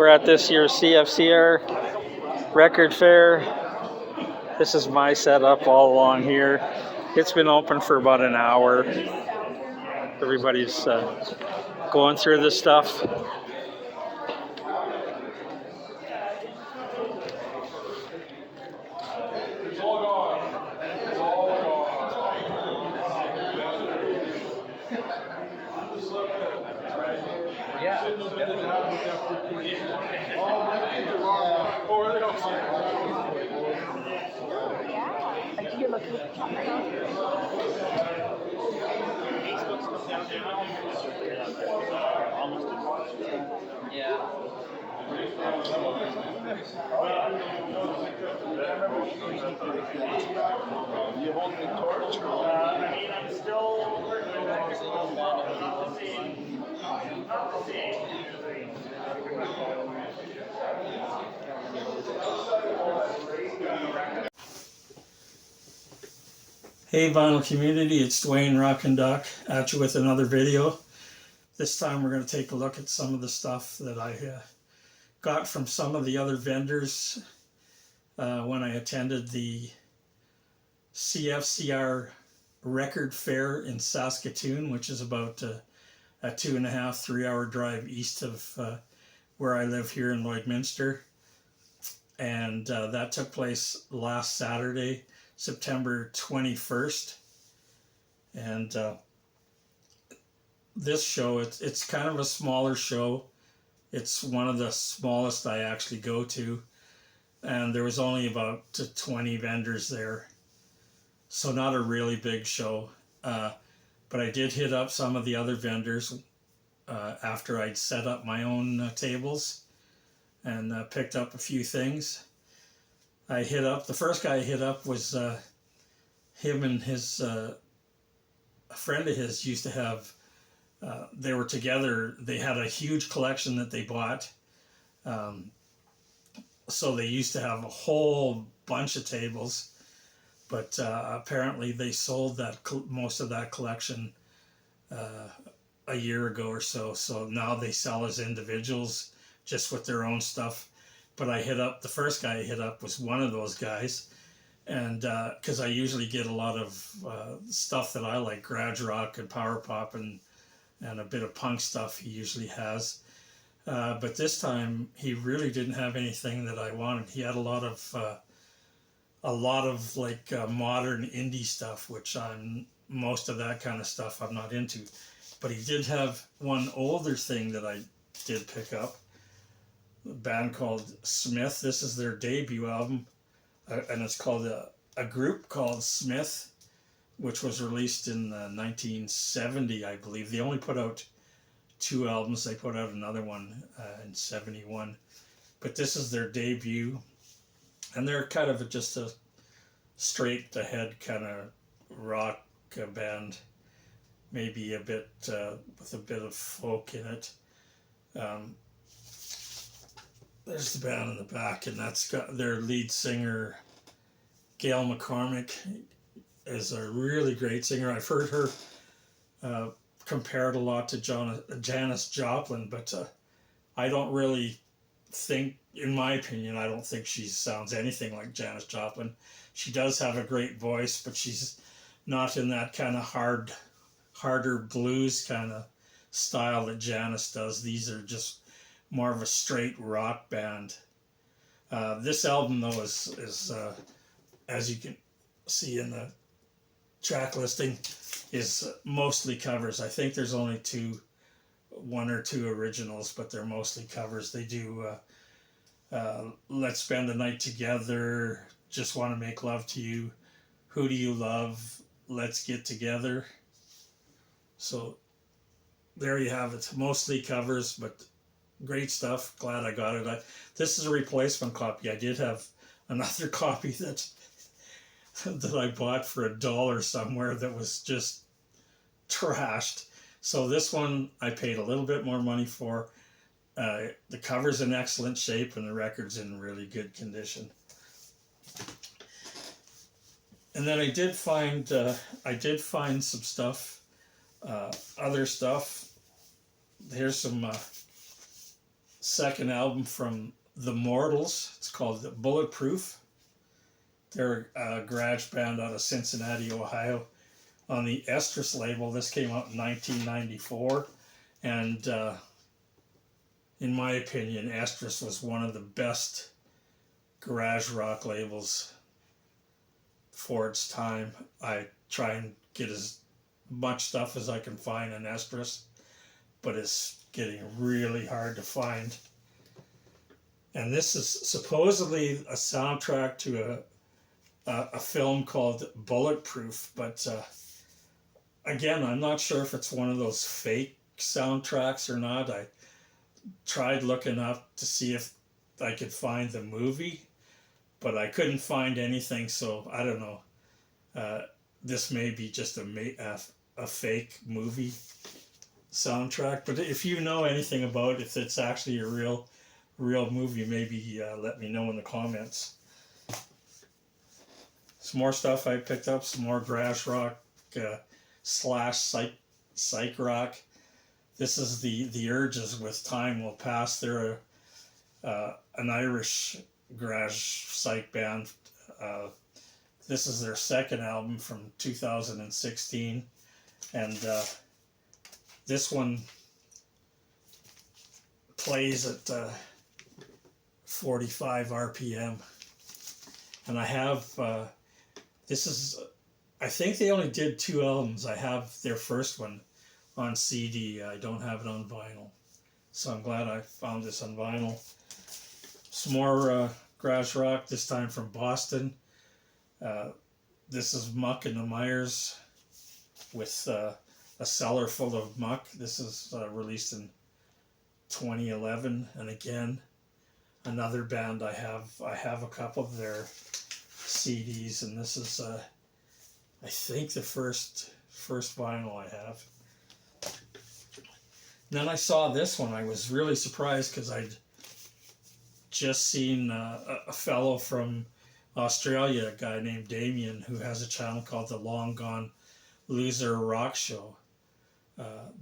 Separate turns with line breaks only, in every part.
We're at this year's CFCR Record Fair. This is my setup all along here. It's been open for about an hour. Everybody's going through this stuff.
You hold the torch? I'm still working
Hey vinyl community, it's Dwayne Rock and Duck at you with another video. This time we're going to take a look at some of the stuff that I got from some of the other vendors when I attended the CFCR Record Fair in Saskatoon, which is about a 2.5-3 hour drive east of where I live here in Lloydminster. And that took place last Saturday, September 21st. And this show, it's kind of a smaller show. It's one of the smallest I actually go to. And there was only about 20 vendors there. So not a really big show. But I did hit up some of the other vendors after I'd set up my own tables and picked up a few things. The first guy I hit up was him and his, a friend of his used to have, they were together, they had a huge collection that they bought. So they used to have a whole bunch of tables, but apparently they sold most of that collection a year ago or so. So now they sell as individuals, just with their own stuff. But the first guy I hit up was one of those guys. And because I usually get a lot of stuff that I like, garage rock and power pop and a bit of punk stuff he usually has. But this time he really didn't have anything that I wanted. He had a lot of like modern indie stuff, which most of that kind of stuff I'm not into. But he did have one older thing that I did pick up. A band called Smith. This is their debut album, and it's called a group called Smith, which was released in 1970, I believe. They only put out 2 albums. They put out another one in 71, but this is their debut, and they're kind of just a straight ahead kind of rock band, maybe a bit with a bit of folk in it. There's the band in the back, and that's got their lead singer, Gail McCormick, is a really great singer. I've heard her compared a lot to Janis Joplin, but I don't really think, in my opinion, I don't think she sounds anything like Janis Joplin. She does have a great voice, but she's not in that kind of harder blues kind of style that Janis does. These are just more of a straight rock band. This album, though, is as you can see in the track listing, is mostly covers. I think there's only 1 or 2 originals, but they're mostly covers. They do Let's Spend the Night Together, Just Want to Make Love to You, Who Do You Love, Let's Get Together. So there you have it. Mostly covers, but great stuff. Glad I got it. This is a replacement copy. I did have another copy that I bought for $1 somewhere that was just trashed. So this one I paid a little bit more money for. The cover's in excellent shape and the record's in really good condition. And then I did find some stuff, other stuff. Here's some second album from The Mortals. It's called Bulletproof. They're a garage band out of Cincinnati, Ohio, on the Estrus label. This came out in 1994, and in my opinion, Estrus was one of the best garage rock labels for its time. I try and get as much stuff as I can find in Estrus, but it's getting really hard to find. And this is supposedly a soundtrack to a film called Bulletproof, but again, I'm not sure if it's one of those fake soundtracks or not. I tried looking up to see if I could find the movie, but I couldn't find anything, so I don't know. This may be just a fake movie soundtrack, but if you know anything about if it's actually a real movie, maybe let me know in the comments. Some more stuff I picked up, some more garage rock slash psych rock. This is the Urges with Time Will Pass. They're an Irish garage psych band. This is their second album from 2016, and this one plays at 45 RPM. And I have, I think they only did 2 albums. I have their first one on CD. I don't have it on vinyl. So I'm glad I found this on vinyl. Some more garage rock, this time from Boston. This is Muck and the Myers with A Cellar Full of Muck. This is released in 2011, and again, another band I have a couple of their CDs, and this is I think the first vinyl I have. And then I saw this one. I was really surprised because I'd just seen a fellow from Australia, a guy named Damien, who has a channel called the Long Gone Loser Rock Show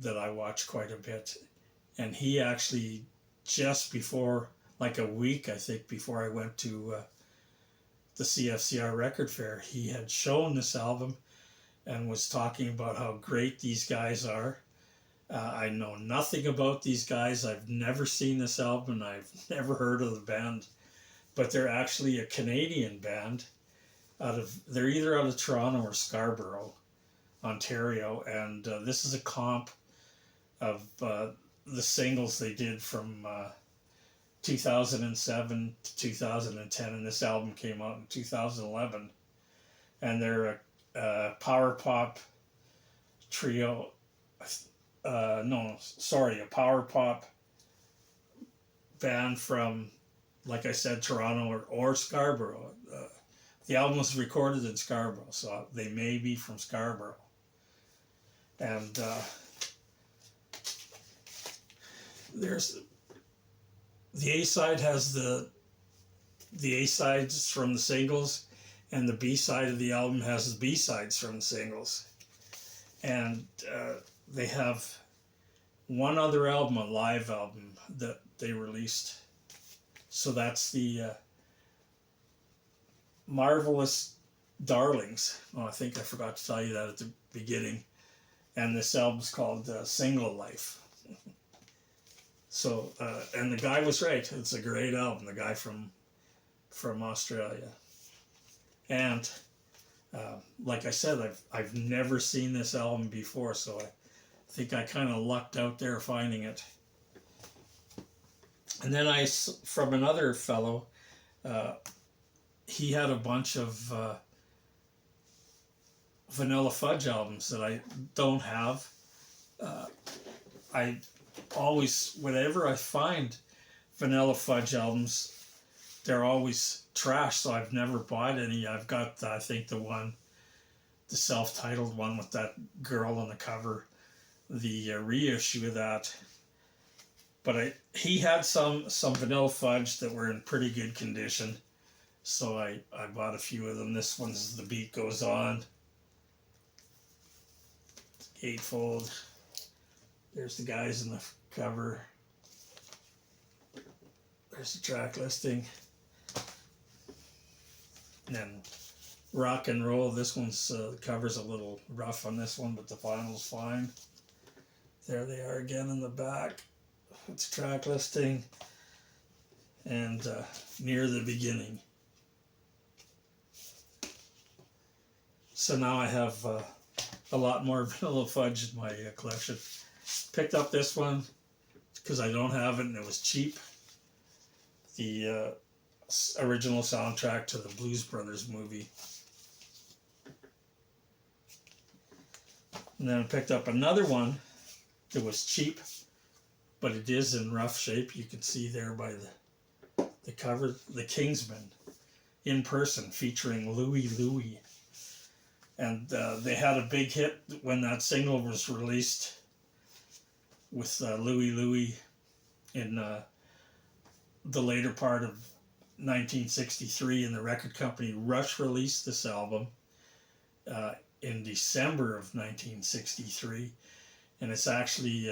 that I watch quite a bit. And he actually, just before, like a week I think before I went to the CFCR Record Fair, he had shown this album and was talking about how great these guys are. I know nothing about these guys. I've never seen this album and I've never heard of the band, but they're actually a Canadian band. They're either out of Toronto or Scarborough, Ontario, and this is a comp of the singles they did from 2007 to 2010, and this album came out in 2011. And they're a power pop trio. A power pop band from, like I said, Toronto or Scarborough. The album was recorded in Scarborough, so they may be from Scarborough. And there's the A-side has the A-sides from the singles, and the B-side of the album has the B-sides from the singles. And they have one other album, a live album, that they released. So that's the Marvelous Darlings. Oh, I think I forgot to tell you that at the beginning. And this album's called Single Life. So, and the guy was right. It's a great album, the guy from Australia. And like I said, I've never seen this album before, so I think I kind of lucked out there finding it. And then from another fellow, he had a bunch of Vanilla Fudge albums that I don't have. I always, whenever I find Vanilla Fudge albums, they're always trash, so I've never bought any. I've got, I think, the self-titled one with that girl on the cover, the reissue of that. But he had some Vanilla Fudge that were in pretty good condition, so I bought a few of them. This one's The Beat Goes On. Gatefold. There's the guys in the cover. There's the track listing. And then rock and roll. This one's cover's a little rough on this one, but the vinyl's fine. There they are again in the back. It's track listing. And near the beginning. So now I have a lot more Vanilla Fudge in my collection. Picked up this one because I don't have it and it was cheap. The original soundtrack to the Blues Brothers movie. And then I picked up another one that was cheap, but it is in rough shape. You can see there by the cover, The Kingsmen, in person, featuring Louie Louie. And they had a big hit when that single was released with Louie Louie in the later part of 1963, and the record company Rush released this album in December of 1963, and it's actually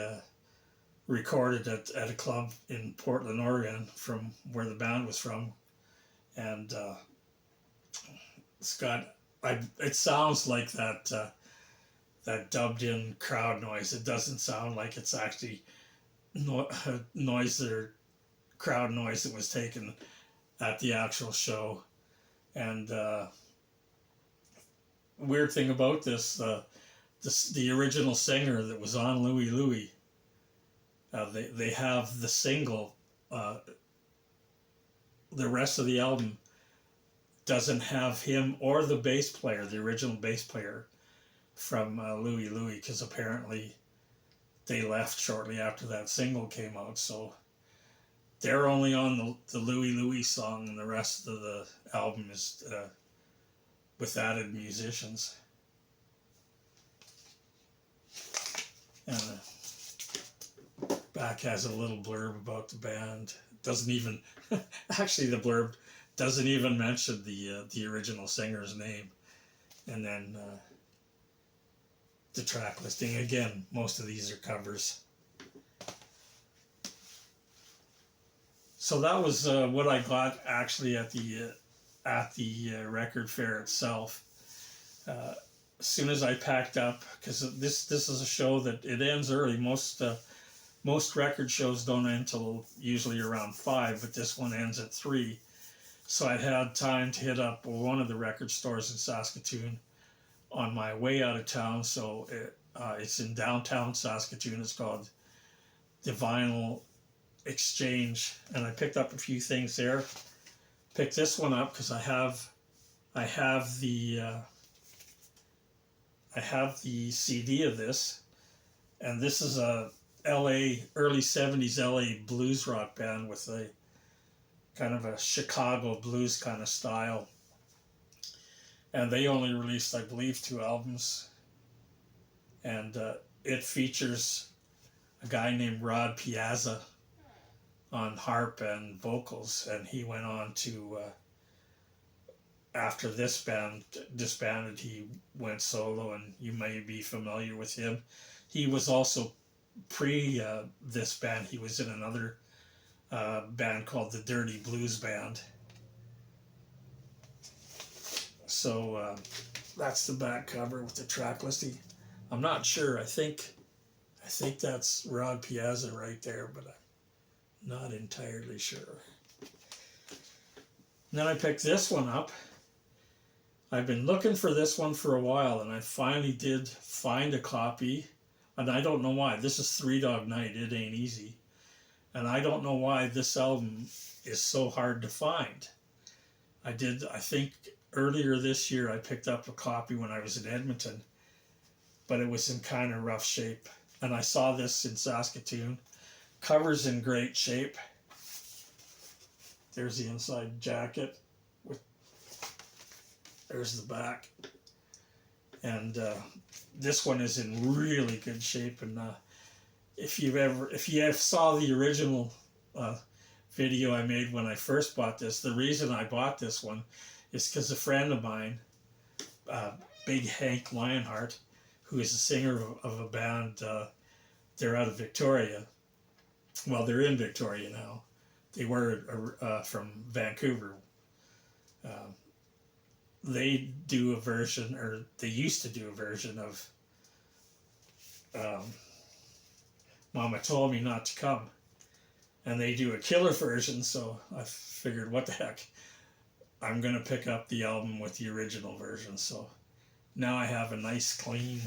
recorded at a club in Portland, Oregon, from where the band was from, and it's got it sounds like that dubbed-in crowd noise. It doesn't sound like it's actually noise or crowd noise that was taken at the actual show. And weird thing about this, the original singer that was on Louie Louie, they have the single. The rest of the album doesn't have him or the bass player, the original bass player from Louie Louie, because apparently they left shortly after that single came out. So they're only on the Louie Louie song, and the rest of the album is with added musicians. And the back has a little blurb about the band. Doesn't even, actually the blurb doesn't even mention the original singer's name. And then the track listing, again, most of these are covers. So that was what I got actually at the record fair itself. As soon as I packed up, because this is a show that it ends early. Most record shows don't end till usually around 5, but this one ends at 3. So I had time to hit up one of the record stores in Saskatoon on my way out of town. So it's in downtown Saskatoon. It's called the Vinyl Exchange, and I picked up a few things there. Picked this one up because I have the CD of this, and this is a early 70s LA blues rock band with a kind of a Chicago blues kind of style. And they only released, I believe, 2 albums. And it features a guy named Rod Piazza on harp and vocals. And he went on to, after this band disbanded, he went solo, and you may be familiar with him. He was also this band, he was in another band called the Dirty Blues Band. So that's the back cover with the track listing. I'm not sure. I think that's Rod Piazza right there, but I'm not entirely sure. And then I picked this one up. I've been looking for this one for a while, and I finally did find a copy, and I don't know why. This is Three Dog Night, It Ain't Easy. And I don't know why this album is so hard to find. I think earlier this year I picked up a copy when I was in Edmonton, but it was in kind of rough shape. And I saw this in Saskatoon. Cover's in great shape. There's the inside jacket. There's the back. And this one is in really good shape. And if you saw the original video I made when I first bought this, the reason I bought this one is because a friend of mine, Big Hank Lionheart, who is a singer of a band, they're out of Victoria. Well, they're in Victoria now. They were from Vancouver. They do a version, or they used to do a version of Mama Told Me Not to Come. And they do a killer version, so I figured, what the heck, I'm going to pick up the album with the original version. So now I have a nice, clean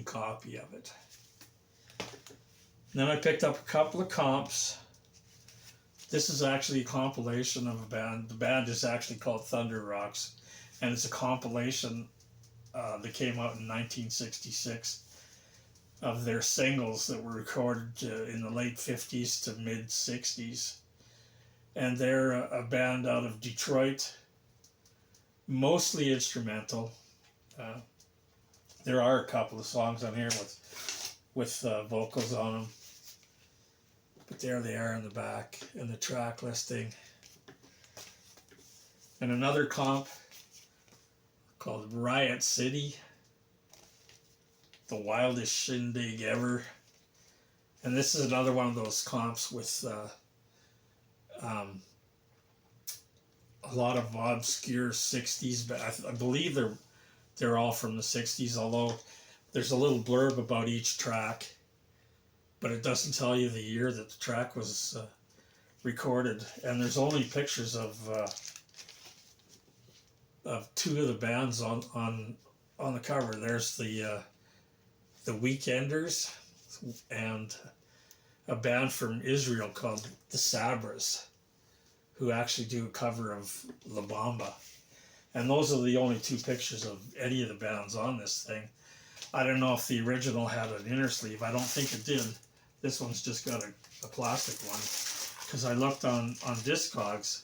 copy of it. Then I picked up a couple of comps. This is actually a compilation of a band. The band is actually called Thunder Rocks, and it's a compilation that came out in 1966 of their singles that were recorded in the late 50s to mid 60s. And they're a band out of Detroit, mostly instrumental. There are a couple of songs on here with vocals on them. But there they are in the back in the track listing. And another comp called Riot City, the wildest shindig ever. And this is another one of those comps with a lot of obscure 60s, but I believe they're all from the 60s, although there's a little blurb about each track, but it doesn't tell you the year that the track was recorded. And there's only pictures of two of the bands on the cover. There's the Weekenders and a band from Israel called the Sabras, who actually do a cover of La Bamba. And those are the only two pictures of any of the bands on this thing. I don't know if the original had an inner sleeve. I don't think it did. This one's just got a plastic one. Because I looked on Discogs,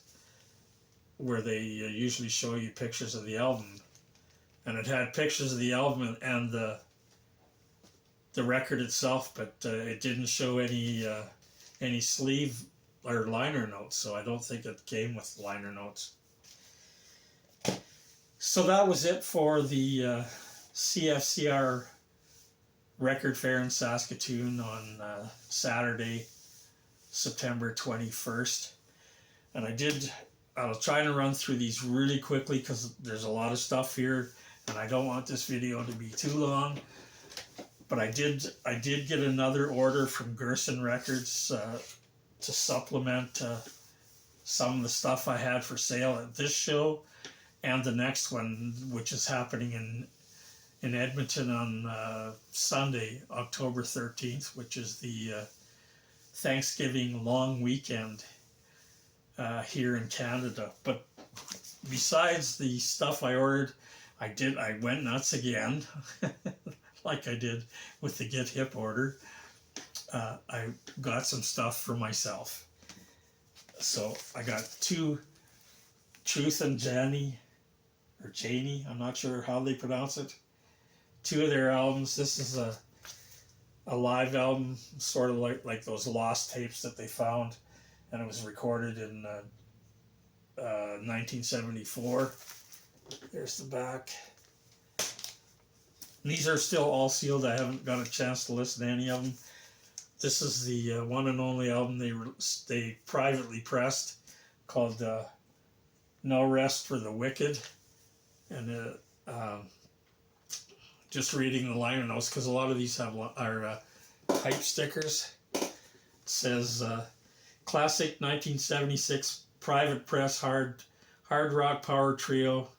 where they usually show you pictures of the album, and it had pictures of the album and the record itself, but it didn't show any sleeve or liner notes, so I don't think it came with liner notes. So that was it for the CFCR Record Fair in Saskatoon on Saturday, September 21st. And I was trying to run through these really quickly because there's a lot of stuff here, and I don't want this video to be too long. But I did get another order from Guerssen Records to supplement some of the stuff I had for sale at this show and the next one, which is happening in Edmonton on Sunday, October 13th, which is the Thanksgiving long weekend here in Canada. But besides the stuff I ordered, I went nuts again, like I did with the Get Hip order. I got some stuff for myself. So I got two Truth and Janie, or Janie, I'm not sure how they pronounce it. Two of their albums. This is a live album, sort of like those lost tapes that they found, and it was recorded in 1974. There's the back. And these are still all sealed. I haven't got a chance to listen to any of them. This is the one and only album they privately pressed, called No Rest for the Wicked. And just reading the liner notes, because a lot of these are hype stickers. It says, classic 1976 private press hard rock power trio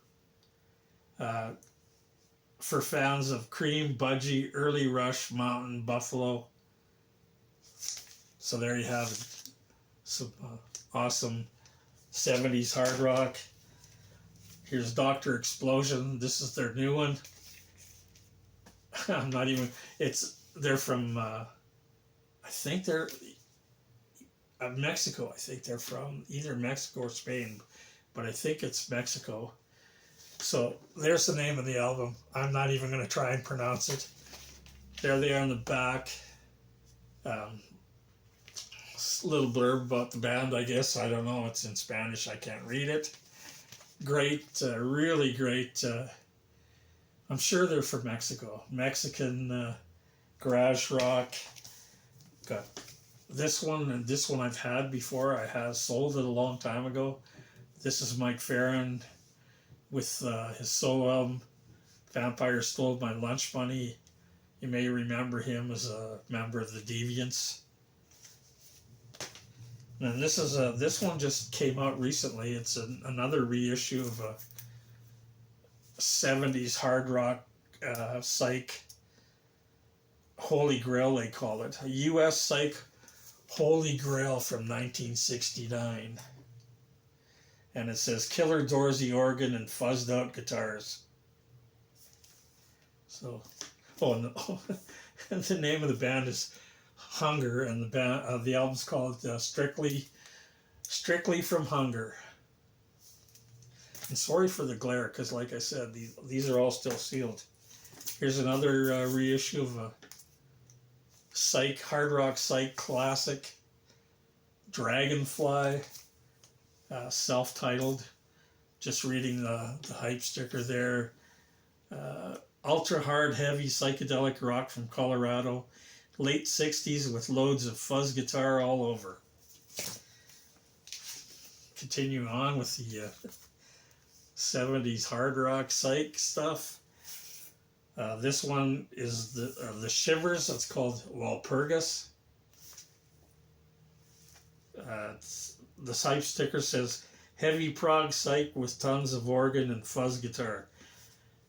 for fans of Cream, Budgie, Early Rush, Mountain, Buffalo. So there you have it. Some awesome 70s hard rock. Here's Dr. Explosion. This is their new one. I'm not even, they're from, I think they're Mexico. I think they're from either Mexico or Spain, but I think it's Mexico. So there's the name of the album. I'm not even going to try and pronounce it. There they are on the back. Little blurb about the band, I guess. I don't know. It's in Spanish. I can't read it. Great, really great. I'm sure they're from Mexico. Mexican garage rock. Got this one, and this one I've had before. I have sold it a long time ago. This is Mike Farron with his solo album, Vampire Stole My Lunch Money. You may remember him as a member of the Deviants. And this one just came out recently. It's another reissue of a 70s hard rock psych Holy Grail, they call it. A U.S. psych Holy Grail from 1969. And it says Killer Dorsey organ and fuzzed out guitars. So, no. The name of the band is Hunger, and the album's called Strictly from Hunger. And sorry for the glare, because like I said, these are all still sealed. Here's another reissue of a hard rock psych classic, Dragonfly, self-titled. Just reading the hype sticker there. Ultra hard, heavy psychedelic rock from Colorado, late 60s with loads of fuzz guitar all over. Continue on with the 70s hard rock psych stuff. This one is the Shivers. It's called Walpurgis. The hype sticker says heavy prog psych with tons of organ and fuzz guitar,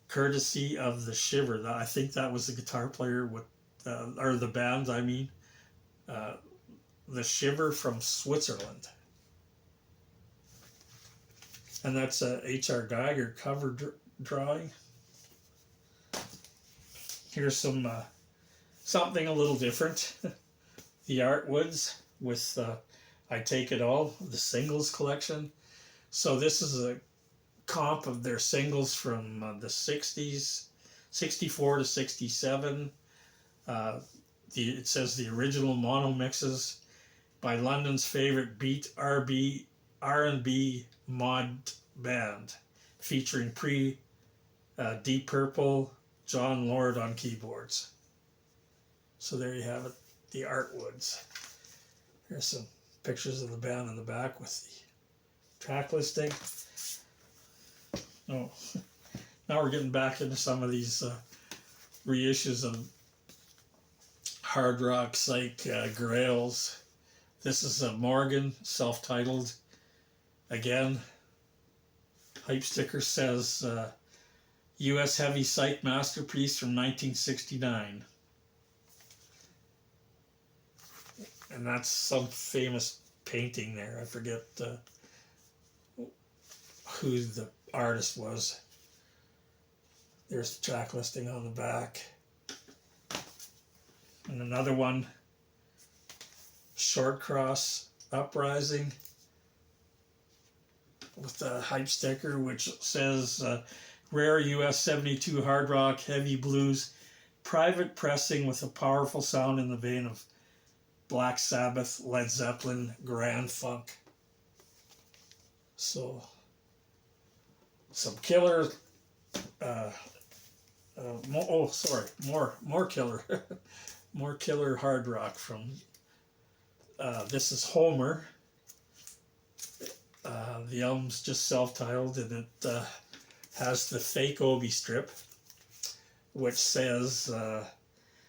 courtesy of the Shiver. I think that was the guitar player with, or the band. I mean, the Shiver from Switzerland. And that's a H.R. Geiger cover drawing. Here's something a little different. The Artwoods with I Take It All, the singles collection. So this is a comp of their singles from the 60s, 64 to 67. It says the original mono mixes by London's favorite beat R&B mod band, featuring Deep Purple, John Lord on keyboards. So there you have it, the Artwoods. Here's some pictures of the band in the back with the track listing. Oh, now we're getting back into some of these reissues of hard rock psych grails. This is a Morgan, self-titled. Again, hype sticker says U.S. heavy psych masterpiece from 1969. And that's some famous painting there. I forget who the artist was. There's the track listing on the back. And another one, Short Cross Uprising, with the hype sticker which says rare US 72 hard rock, heavy blues, private pressing with a powerful sound in the vein of Black Sabbath, Led Zeppelin, Grand Funk. So some killer more killer more killer hard rock from this is Homer. The album's just self-titled, and it has the fake Obi strip, which says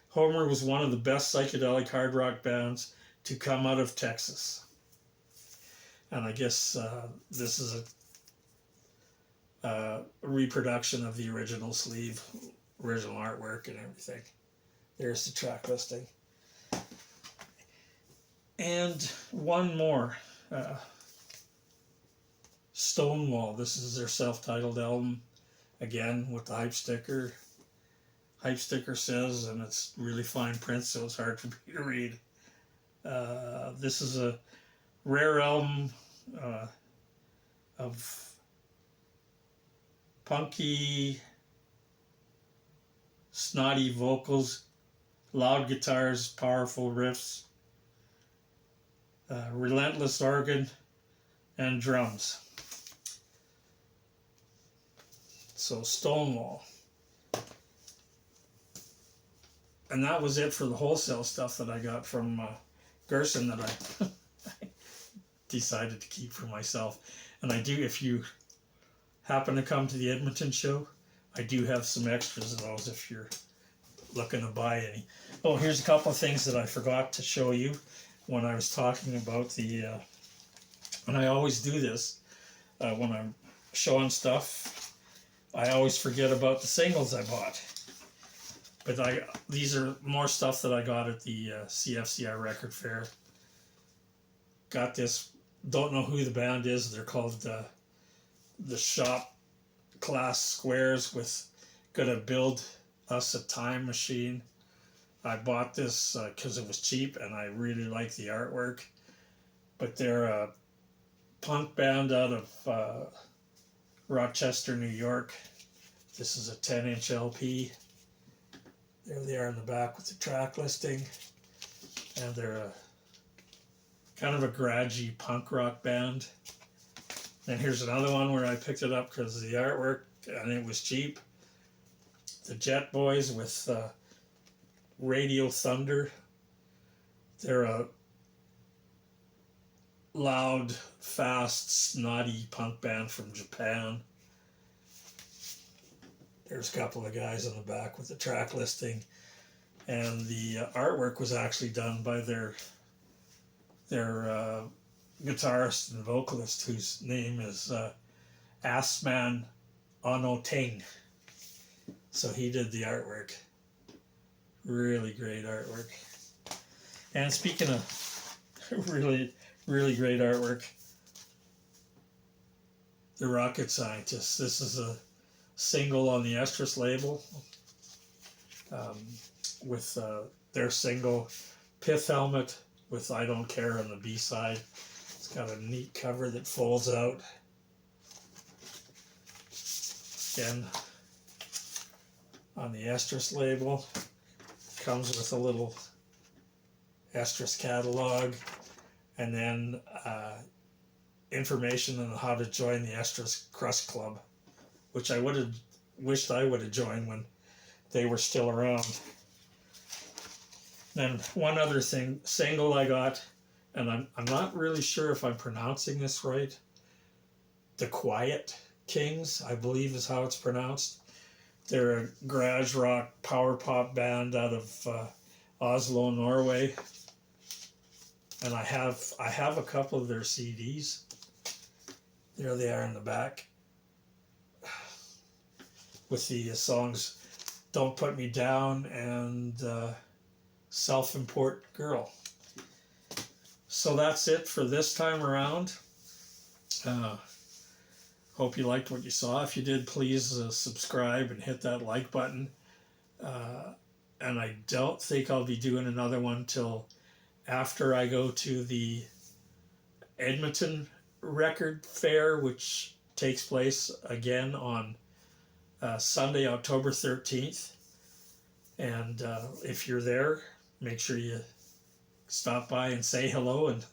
Homer was one of the best psychedelic hard rock bands to come out of Texas. And I guess this is a reproduction of the original sleeve, original artwork and everything. There's the track listing. And one more. Stonewall. This is their self-titled album. Again, with the hype sticker. Hype sticker says, and it's really fine print, so it's hard for me to read. This is a rare album of punky, snotty vocals, loud guitars, powerful riffs, relentless organ, and drums. So Stonewall. And that was it for the wholesale stuff that I got from Guerssen that I decided to keep for myself. And I do, if you happen to come to the Edmonton show, I do have some extras of those if you're looking to buy any. Oh, here's a couple of things that I forgot to show you when I was talking about the, and I always do this when I'm showing stuff, I always forget about the singles I bought. But these are more stuff that I got at the CFCR Record Fair. Got this, don't know who the band is, they're called the Shop Class Squares with Gonna Build Us a Time Machine. I bought this because it was cheap and I really like the artwork. But they're a punk band out of Rochester, New York. This is a 10-inch LP. There they are in the back with the track listing. And they're a kind of a garagey punk rock band. And here's another one where I picked it up because of the artwork and it was cheap. The Jet Boys with Radio Thunder. They're a loud, fast, snotty punk band from Japan. There's a couple of guys on the back with the track listing. And the artwork was actually done by their guitarist and vocalist, whose name is Assman Onoting. So he did the artwork. Really great artwork. And speaking of really great artwork, The Rocket Scientists. This is a single on the Estrus label with their single Pith Helmet with I Don't Care on the B-side. It's got a neat cover that folds out. Again, on the Estrus label, comes with a little Estrus catalog and then information on how to join the Estrus Crust Club, which I would have wished I would have joined when they were still around. Then one other thing, single I got, and I'm not really sure if I'm pronouncing this right. The Quiet Kings, I believe is how it's pronounced. They're a garage rock power pop band out of Oslo, Norway. And I have a couple of their CDs. There they are in the back. With the songs Don't Put Me Down and Self-Important Girl. So that's it for this time around. Hope you liked what you saw. If you did, please subscribe and hit that like button. And I don't think I'll be doing another one till after I go to the Edmonton Record Fair, which takes place again on Sunday, October 13th. And if you're there, make sure you stop by and say hello and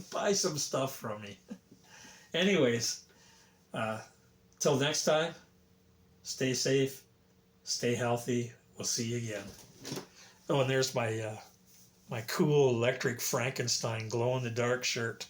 buy some stuff from me. Anyways, till next time, stay safe, stay healthy. We'll see you again. Oh, and there's my my cool electric Frankenstein glow-in-the-dark shirt.